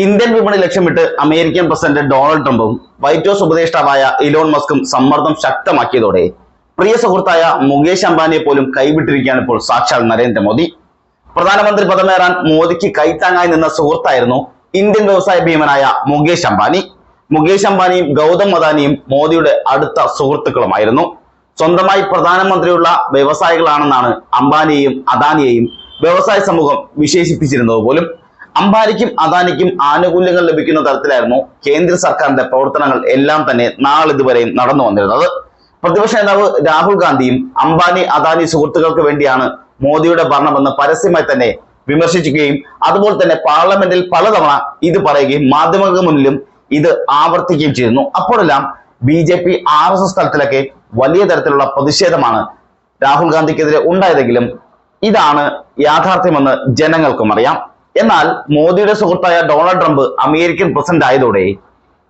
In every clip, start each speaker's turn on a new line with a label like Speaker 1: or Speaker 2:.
Speaker 1: Indian വിപണി ലക്ഷ്യമിട്ട് American president Donald ട്രംപും വൈറ്റ് ഹൗസ് ഉപദേഷ്ടാവായ ഇലോൺ മസ്കും സമ്മർദ്ദം ശക്തമാക്കിയതോടെ പ്രിയ സുഹൃത്തായ മുകേഷ് അംബാനിയെ പോലും കൈവിട്ടിരിക്കുകയാണ് ഇപ്പോൾ സാക്ഷാൽ നരേന്ദ്രമോദി. പ്രധാനമന്ത്രി പദമേറാൻ മോദിക്ക് കൈത്താങ്ങായി നിന്ന സുഹൃത്തായിരുന്നു ഇന്ത്യൻ വ്യവസായ ഭീമനായ മുകേഷ് അംബാനി. മുകേഷ് അംബാനിയും ഗൗതം അദാനിയും മോദിയുടെ അടുത്ത സുഹൃത്തുക്കളുമായിരുന്നു. സ്വന്തമായി പ്രധാനമന്ത്രിയുള്ള വ്യവസായികളാണെന്നാണ് അംബാനിയെയും അദാനിയെയും വ്യവസായ സമൂഹം വിശേഷിപ്പിച്ചിരുന്നത് പോലും. അംബാനിക്കും അദാനിക്കും ആനുകൂല്യങ്ങൾ ലഭിക്കുന്ന തരത്തിലായിരുന്നു കേന്ദ്ര സർക്കാരിന്റെ പ്രവർത്തനങ്ങൾ എല്ലാം തന്നെ നാളിതുവരെയും നടന്നു വന്നിരുന്നത്. പ്രതിപക്ഷ നേതാവ് രാഹുൽ ഗാന്ധിയും അംബാനി അദാനി സുഹൃത്തുക്കൾക്ക് വേണ്ടിയാണ് മോദിയുടെ ഭരണമെന്ന് പരസ്യമായി തന്നെ വിമർശിക്കുകയും അതുപോലെ തന്നെ പാർലമെന്റിൽ പലതവണ ഇത് പറയുകയും മാധ്യമങ്ങൾക്ക് മുന്നിലും ഇത് ആവർത്തിക്കുകയും ചെയ്യുന്നു. അപ്പോഴെല്ലാം BJP RSS തലത്തിലൊക്കെ വലിയ തരത്തിലുള്ള പ്രതിഷേധമാണ് രാഹുൽ ഗാന്ധിക്കെതിരെ ഉണ്ടായതെങ്കിലും ഇതാണ് യാഥാർത്ഥ്യമെന്ന് ജനങ്ങൾക്കും അറിയാം. എന്നാൽ മോദിയുടെ സുഹൃത്തായ ഡൊണാൾഡ് ട്രംപ് അമേരിക്കൻ പ്രസിഡന്റ് ആയതോടെ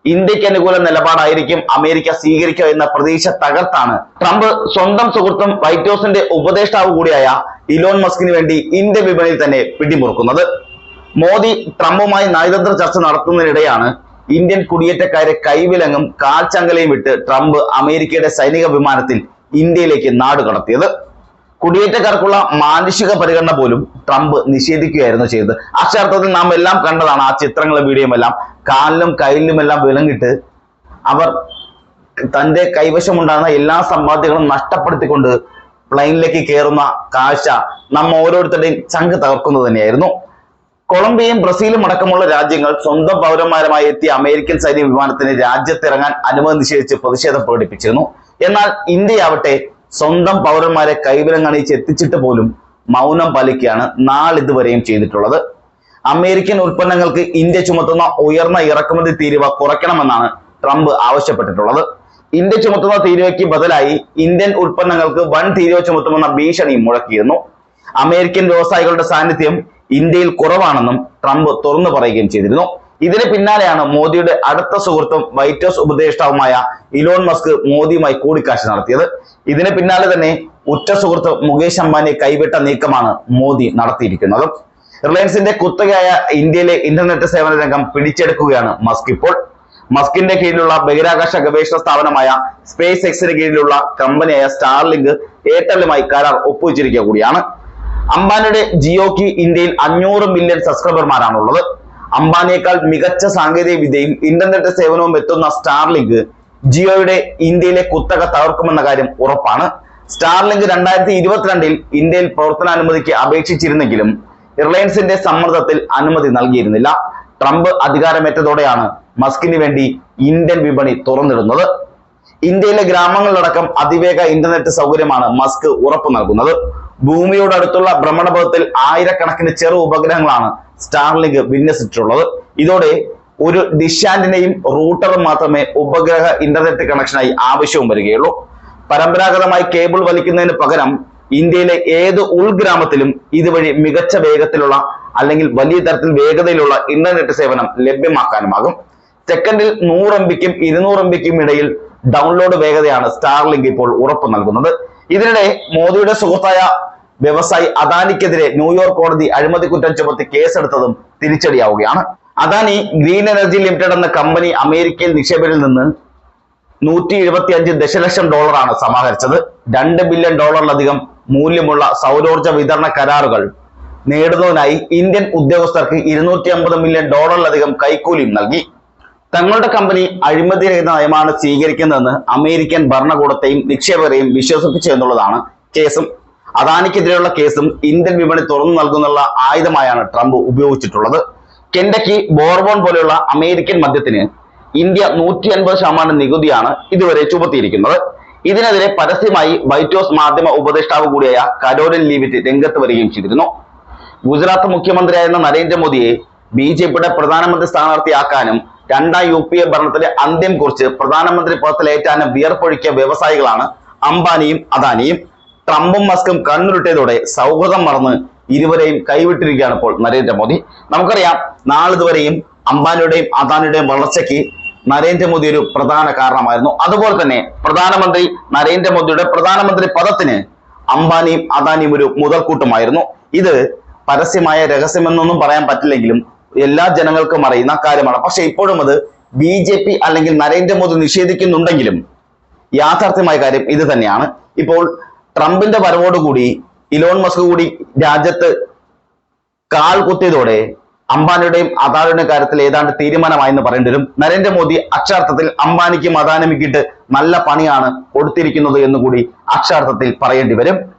Speaker 1: ഇന്ത്യക്ക് അനുകൂല നിലപാടായിരിക്കും അമേരിക്ക സ്വീകരിക്കുക എന്ന പ്രതീക്ഷ തകർത്താണ് ട്രംപ് സ്വന്തം സുഹൃത്തും വൈറ്റ് ഹൗസിന്റെ ഉപദേഷ്ടാവ് കൂടിയായ ഇലോൺ മസ്കിന് വേണ്ടി ഇന്ത്യ വിപണിയിൽ തന്നെ പിടിമുറുക്കുന്നത്. മോദി ട്രംപുമായി നയതന്ത്ര ചർച്ച നടത്തുന്നതിനിടെയാണ് ഇന്ത്യൻ കുടിയേറ്റക്കാരെ കൈവിലങ്ങും കാൽച്ചങ്കലയും വിട്ട് ട്രംപ് അമേരിക്കയുടെ സൈനിക വിമാനത്തിൽ ഇന്ത്യയിലേക്ക് നാട് കടത്തിയത്. കുടിയേറ്റക്കാർക്കുള്ള മാനുഷിക പരിഗണന പോലും ട്രംപ് നിഷേധിക്കുകയായിരുന്നു ചെയ്തത്. അക്ഷരാർത്ഥത്തിൽ നാം എല്ലാം കണ്ടതാണ് ആ ചിത്രങ്ങളും വീഡിയോയും എല്ലാം. കാലിലും കയ്യിലും എല്ലാം വിലങ്ങിട്ട് അവർ തന്റെ കൈവശമുണ്ടാകുന്ന എല്ലാ സമ്പാദ്യങ്ങളും നഷ്ടപ്പെടുത്തിക്കൊണ്ട് പ്ലെയിനിലേക്ക് കയറുന്ന കാഴ്ച നമ്മ ഓരോരുത്തരുടെയും ചങ്ക് തകർക്കുന്നത് തന്നെയായിരുന്നു. കൊളംബിയയും ബ്രസീലും അടക്കമുള്ള രാജ്യങ്ങൾ സ്വന്തം പൗരന്മാരുമായി എത്തിയ അമേരിക്കൻ സൈനിക വിമാനത്തിന് രാജ്യത്തിറങ്ങാൻ അനുമതി നിഷേധിച്ച് പ്രതിഷേധം പ്രകടിപ്പിച്ചിരുന്നു. എന്നാൽ ഇന്ത്യയാവട്ടെ സ്വന്തം പൗരന്മാരെ കൈവിലങ്ങണിയിച്ച് എത്തിച്ചിട്ട് പോലും മൗനം പാലിക്കുകയാണ് നാളിതുവരെയും ചെയ്തിട്ടുള്ളത്. അമേരിക്കൻ ഉൽപ്പന്നങ്ങൾക്ക് ഇന്ത്യ ചുമത്തുന്ന ഉയർന്ന ഇറക്കുമതി തീരുവ കുറയ്ക്കണമെന്നാണ് ട്രംപ് ആവശ്യപ്പെട്ടിട്ടുള്ളത്. ഇന്ത്യ ചുമത്തുന്ന തീരുവയ്ക്ക് ബദലായി ഇന്ത്യൻ ഉൽപ്പന്നങ്ങൾക്ക് വൻ തീരുവ ചുമത്തുമെന്ന ഭീഷണി മുഴക്കിയിരുന്നു. അമേരിക്കൻ വ്യവസായികളുടെ സാന്നിധ്യം ഇന്ത്യയിൽ കുറവാണെന്നും ട്രംപ് തുറന്നു പറയുകയും ചെയ്തിരുന്നു. ഇതിന് പിന്നാലെയാണ് മോദിയുടെ അടുത്ത സുഹൃത്തും വൈറ്റ് ഹൗസ് ഉപദേഷ്ടാവുമായ ഇലോൺ മസ്ക് മോദിയുമായി കൂടിക്കാഴ്ച നടത്തിയത്. ഇതിന് പിന്നാലെ തന്നെ ഉറ്റ സുഹൃത്ത് മുകേഷ് അംബാനിയെ കൈവിട്ട നീക്കമാണ് മോദി നടത്തിയിരിക്കുന്നത്. റിലയൻസിന്റെ കുത്തകയായ ഇന്ത്യയിലെ ഇന്റർനെറ്റ് സേവന രംഗം പിടിച്ചെടുക്കുകയാണ് മസ്ക് ഇപ്പോൾ. മസ്കിന്റെ കീഴിലുള്ള ബഹിരാകാശ ഗവേഷണ സ്ഥാപനമായ സ്പേസ് എക്സിന് കീഴിലുള്ള കമ്പനിയായ സ്റ്റാർലിങ്ക് എയർടെല്ലുമായി കരാർ ഒപ്പുവെച്ചിരിക്കുക കൂടിയാണ്. അംബാനിയുടെ ജിയോക്ക് ഇന്ത്യയിൽ 500 മില്യൺ സബ്സ്ക്രൈബർമാരാണുള്ളത്. അംബാനിയേക്കാൾ മികച്ച സാങ്കേതിക വിദ്യയും ഇന്റർനെറ്റ് സേവനവും എത്തുന്ന സ്റ്റാർലിങ്ക് ജിയോയുടെ ഇന്ത്യയിലെ കുത്തക തകർക്കുമെന്ന കാര്യം ഉറപ്പാണ്. സ്റ്റാർലിങ്ക് 2022 ഇന്ത്യയിൽ പ്രവർത്തനാനുമതിക്ക് അപേക്ഷിച്ചിരുന്നെങ്കിലും റിലയൻസിന്റെ സമ്മർദ്ദത്തിൽ അനുമതി നൽകിയിരുന്നില്ല. ട്രംപ് അധികാരമേറ്റതോടെയാണ് മസ്കിന് വേണ്ടി ഇന്ത്യൻ വിപണി തുറന്നിടുന്നത്. ഇന്ത്യയിലെ ഗ്രാമങ്ങളിലടക്കം അതിവേഗ ഇന്റർനെറ്റ് സൗകര്യമാണ് മസ്ക് ഉറപ്പു നൽകുന്നത്. ഭൂമിയോടടുത്തുള്ള ഭ്രമണപഥത്തിൽ ആയിരക്കണക്കിന് ചെറു ഉപഗ്രഹങ്ങളാണ് സ്റ്റാർലിങ്ക് വിന്യസിച്ചിട്ടുള്ളത്. ഇതോടെ ഒരു ഡിഷ് ആന്റിനയും റൂട്ടറും മാത്രമേ ഉപഗ്രഹ ഇന്റർനെറ്റ് കണക്ഷനായി ആവശ്യവും വരികയുള്ളൂ. പരമ്പരാഗതമായി കേബിൾ വലിക്കുന്നതിന് പകരം ഇന്ത്യയിലെ ഏത് ഉൾഗ്രാമത്തിലും ഇതുവഴി മികച്ച വേഗത്തിലുള്ള അല്ലെങ്കിൽ വലിയ തരത്തിൽ വേഗതയിലുള്ള ഇന്റർനെറ്റ് സേവനം ലഭ്യമാക്കാനുമാകും. സെക്കൻഡിൽ 100 MB-ക്കും 200 MB-ക്കും ഇടയിൽ ഡൗൺലോഡ് വേഗതയാണ് സ്റ്റാർലിങ്ക് ഇപ്പോൾ ഉറപ്പു നൽകുന്നത്. ഇതിനിടെ മോദിയുടെ സുഹൃത്തായ വ്യവസായി അദാനിക്കെതിരെ ന്യൂയോർക്ക് കോടതി അഴിമതി കുറ്റം ചുമത്തി കേസെടുത്തതും തിരിച്ചടിയാവുകയാണ്. അദാനി ഗ്രീൻ എനർജി ലിമിറ്റഡ് എന്ന കമ്പനി അമേരിക്കയിൽ നിക്ഷേപകരിൽ നിന്ന് $175 ദശലക്ഷം സമാഹരിച്ചത്. $2 ബില്യൺ മൂല്യമുള്ള സൗരോർജ വിതരണ കരാറുകൾ നേടുന്നതിനായി ഇന്ത്യൻ ഉദ്യോഗസ്ഥർക്ക് $250 മില്യൺ കൈക്കൂലിയും നൽകി. തങ്ങളുടെ കമ്പനി അഴിമതിരഹിത നയമാണ് സ്വീകരിക്കുന്നതെന്ന് അമേരിക്കൻ ഭരണകൂടത്തെയും നിക്ഷേപകരെയും വിശ്വസിപ്പിച്ചു എന്നുള്ളതാണ് കേസും. അദാനിക്കെതിരെയുള്ള കേസും ഇന്ത്യൻ വിപണി തുറന്നു നൽകുന്നുള്ള ആയുധമായാണ് ട്രംപ് ഉപയോഗിച്ചിട്ടുള്ളത്. കെൻഡക്കി, ബോർബോൺ പോലെയുള്ള അമേരിക്കൻ മദ്യത്തിന് ഇന്ത്യ 150% നികുതിയാണ് ഇതുവരെ ചുമത്തിയിരിക്കുന്നത്. ഇതിനെതിരെ പരസ്യമായി വൈറ്റ് ഹൗസ് മാധ്യമ ഉപദേഷ്ടാവ് കൂടിയായ കരോലിൻ ലീവിറ്റ് രംഗത്ത് വരികയും ചെയ്തിരുന്നു. ഗുജറാത്ത് മുഖ്യമന്ത്രിയായിരുന്ന നരേന്ദ്രമോദിയെ BJPയുടെ പ്രധാനമന്ത്രി സ്ഥാനാർത്ഥിയാക്കാനും 2ാം UPA ഭരണത്തിന്റെ അന്ത്യം കുറിച്ച് പ്രധാനമന്ത്രി പദത്തിലേറ്റാനും വിയർപ്പൊഴുക്കിയ വ്യവസായികളാണ് അംബാനിയും അദാനിയും. ട്രംപും മസ്കും കണ്ണുരുട്ടിയതോടെ സൗഹൃദം മറന്ന് ഇരുവരെയും കൈവിട്ടിരിക്കുകയാണ് ഇപ്പോൾ നരേന്ദ്രമോദി. നമുക്കറിയാം, നാളിതുവരെയും അംബാനിയുടെയും അദാനിയുടെയും വളർച്ചയ്ക്ക് നരേന്ദ്രമോദി ഒരു പ്രധാന കാരണമായിരുന്നു. അതുപോലെ തന്നെ പ്രധാനമന്ത്രി നരേന്ദ്രമോദിയുടെ പ്രധാനമന്ത്രി പദത്തിന് അംബാനിയും അദാനിയും ഒരു മുതൽക്കൂട്ടുമായിരുന്നു. ഇത് പരസ്യമായ രഹസ്യമെന്നൊന്നും പറയാൻ പറ്റില്ലെങ്കിലും എല്ലാ ജനങ്ങൾക്കും അറിയുന്ന കാര്യമാണ്. പക്ഷെ ഇപ്പോഴും അത് BJP അല്ലെങ്കിൽ നരേന്ദ്രമോദി നിഷേധിക്കുന്നുണ്ടെങ്കിലും യാഥാർത്ഥ്യമായ കാര്യം ഇത് തന്നെയാണ്. ഇപ്പോൾ ട്രംപിന്റെ വരവോടുകൂടി ഇലോൺ മസ്ക് കൂടി രാജ്യത്ത് കാൽ കുത്തിയതോടെ അംബാനിയുടെയും അദാനിയുടെയും കാര്യത്തിൽ ഏതാണ്ട് തീരുമാനമായെന്ന് പറയേണ്ടി വരും. നരേന്ദ്രമോദി അക്ഷരാർത്ഥത്തിൽ അംബാനിക്കും അദാനിക്കും നല്ല പണിയാണ് കൊടുത്തിരിക്കുന്നത് എന്നുകൂടി അക്ഷരാർത്ഥത്തിൽ പറയേണ്ടി വരും.